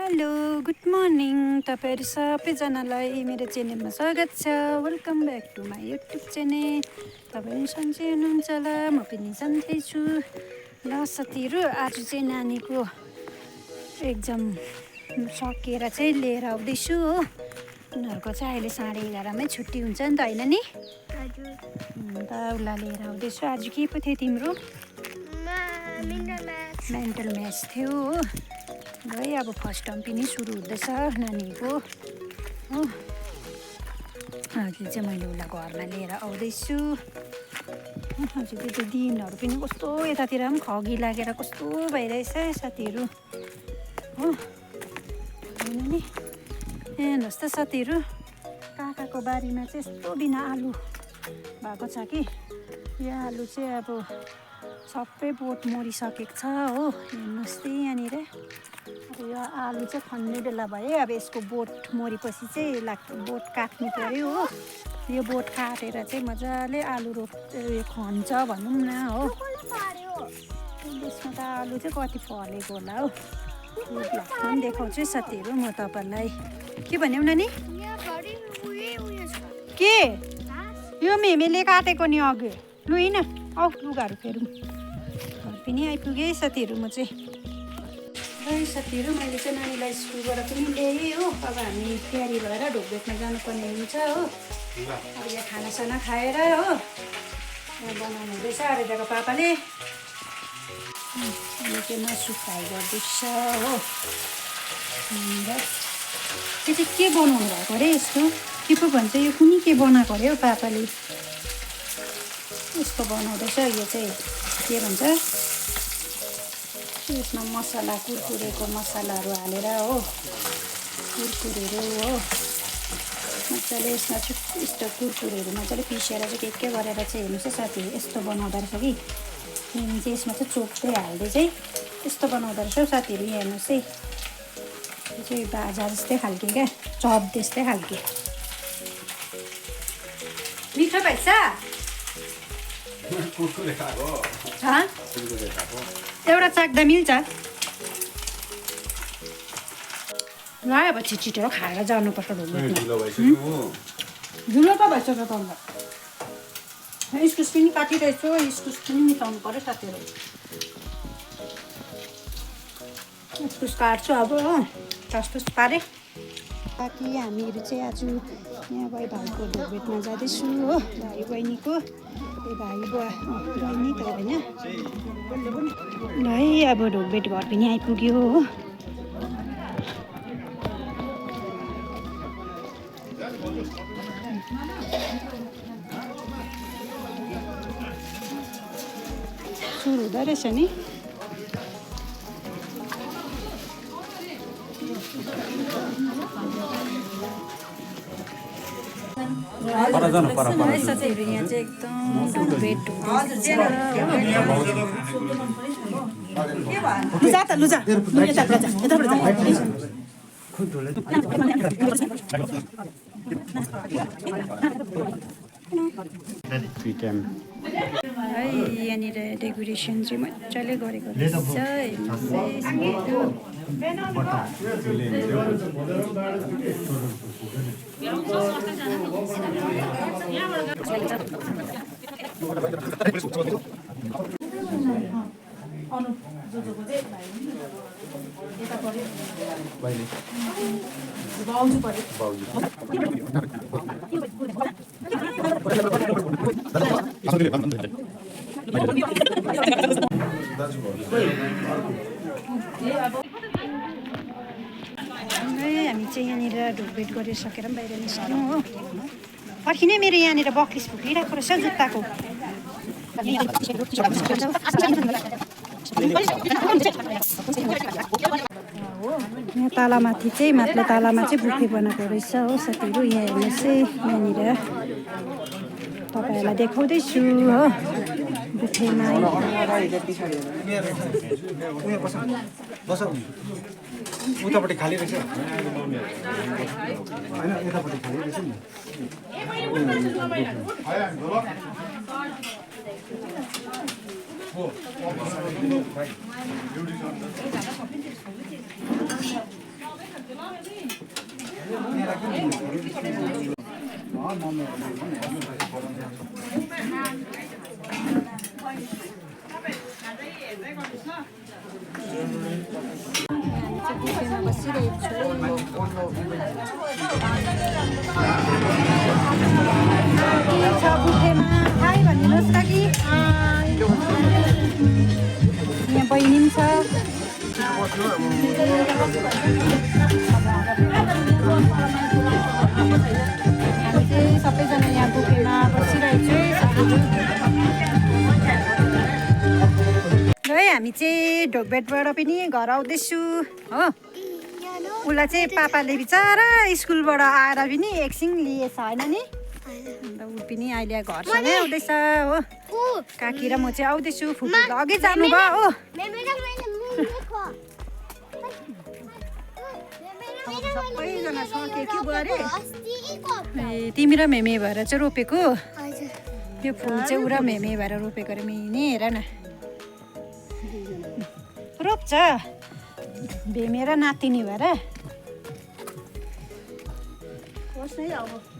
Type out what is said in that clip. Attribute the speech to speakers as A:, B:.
A: Hello good morning तपाईँहरू सबैजनालाई मेरो च्यानलमा स्वागत छ। Welcome back to my YouTube channel. तपाईँहरू सन्चै हुनुहुन्छ होला, म पनि सन्चै छु। ल साथीहरू, आज चाहिँ नानीको एक्जाम सकेर चाहिँ लिएर आउँदैछु हो। उनीहरूको चाहिँ अहिले 11:30मै छुट्टी हुन्छ नि त, होइन नि? अन्त उसलाई लिएर आउँदैछु। आज के पो थियो तिम्रो? मेन्टल म्याथ्स थियो हो। है अब फर्स्ट टर्म पनि सुरु हुँदैछ नानीको हो। अहिले चाहिँ मैले उसलाई घरमा लिएर आउँदैछु। हजुर त्यो दिनहरू पनि कस्तो यतातिर पनि खगी लागेर कस्तो भइरहेछ साथीहरू हो, होइन नि? हेर्नुहोस् त साथीहरू, काकाको बारीमा चाहिँ यस्तो बिना आलु भएको छ कि यो आलु चाहिँ अब सबै बोट मरिसकेको छ हो। हेर्नुहोस् त यहाँनिर अब यो आलु चाहिँ खन्ने बेला भयो। अब यसको बोट मरेपछि चाहिँ बोट काट्नु पऱ्यो हो। यो बोट काटेर चाहिँ मजाले आलु खन्छ भनौँ न हो। यसमा त आलु चाहिँ कति फलेको होला हो। यो भ्लगमा पनि देखाउँछु है साथीहरू म तपाईँलाई। के भन्यौ नानी? के यो मेमेले काटेको नि अघि। लु होइन औ लुगाहरू फेरौँ। घर पनि आइपुगेँ साथीहरू म चाहिँ। है साथीहरू, मैले चाहिँ नानीलाई स्कुलबाट पनि ल्याएँ हो। अब हामी तयारी भएर ढोकभेटमा जानुपर्ने हुन्छ हो। अब यहाँ खानासाना खाएर हो, यहाँ बनाउनु हुँदैछ आर्यताको पापाले। अहिले चाहिँ मासु फ्राई गर्दैछ हो। यो चाहिँ के बनाउनु भएको अरे? यस्तो के पो भन्छ, यो कुनै के बनाएको अरे हौ पापाले। यस्तो बनाउँदैछ। यो चाहिँ के भन्छ, यसमा मसला कुरकुरेको मसलाहरू हालेर हो, कुरकुरेहरू हो मजाले। यसमा चाहिँ यस्तो कुरकुरेहरू मजाले पिसेर चाहिँ के गरेर चाहिँ हेर्नुहोस् है साथीहरू, यस्तो बनाउँदो रहेछ कि। चाहिँ यसमा चाहिँ चोप्दै हाल्दै चाहिँ यस्तो बनाउँदो रहेछ हौ साथीहरू। यहाँ हेर्नुहोस् है, यो चाहिँ बाजा जस्तै खालके क्या, चप जस्तै खालके। मिठो भएछ? एउटा चाख्दा मिल्छ। ल अब छिटो खाएर जानुपर्छ ढोकभेटमा। धुलो त भइसक्यो त अन्त। इस्कुस पनि काटिरहेछु, इस्कुस पनि मिलाउनु पऱ्यो साथीहरू। इस्कुस काट्छु अब हो, टसटस पारेँ। बाँकी हामीहरू चाहिँ आज यहाँ भाइको ढोकभेटमा जाँदैछु हो। भाइ बहिनीको भाइ बहिनी त होइन है। अब ढोकभेट घर पनि आइपुग्यो हो। सुरु हुँदो रहेछ नि। साथीहरू यहाँ चाहिँ एकदम भेट है। यहाँनिर डेकोरेसन चाहिँ मजाले गरेको रहेछ। हामी चाहिँ यहाँनिर ढोकभेट गरिसकेर पनि बाहिर निस्क्यौँ हो। पर्खिनै मेरो यहाँनिर बक्लिस फुकिरहेको रहेछ जुत्ताको। यहाँ तालामाथि चाहिँ माथिल्लो तालामा चाहिँ बुफे बनाएको रहेछ हो साथीहरू। यहाँ हेर्नुहोस् है, यहाँनिर तपाईँहरूलाई देखाउँदैछु हो बुफेमा।
B: उतापट्टि खाली रहेछ हैन, यतापट्टि खाली रहेछ नि।
A: बुफेमा बसिरहेको छु छ बुफेमा खाइ भनिदिनुहोस् न कि यहाँ बहिनी पनि छ हामी चाहिँ सबैजना यहाँ बुफेमा बसिरहेको छु है हामी चाहिँ ढोकभेटबाट पनि घर आउँदैछु हो उसलाई चाहिँ पापाले बिचरा स्कुलबाट आएर पनि एकछिन लिएछ होइन नि अन्त ऊ पनि अहिले घरसँगै आउँदैछ हो काकी र म चाहिँ आउँदैछु फुपू त अघि जानुभयो हो सबैजना सके के भयो अरे ए तिमी र मेमे भएर चाहिँ रोपेको यो फुल चाहिँ ऊ र मेमे भएर रोपेको अरे मिनी हेर न रोप्छ भेमेर नातिनी भएर होस् है अब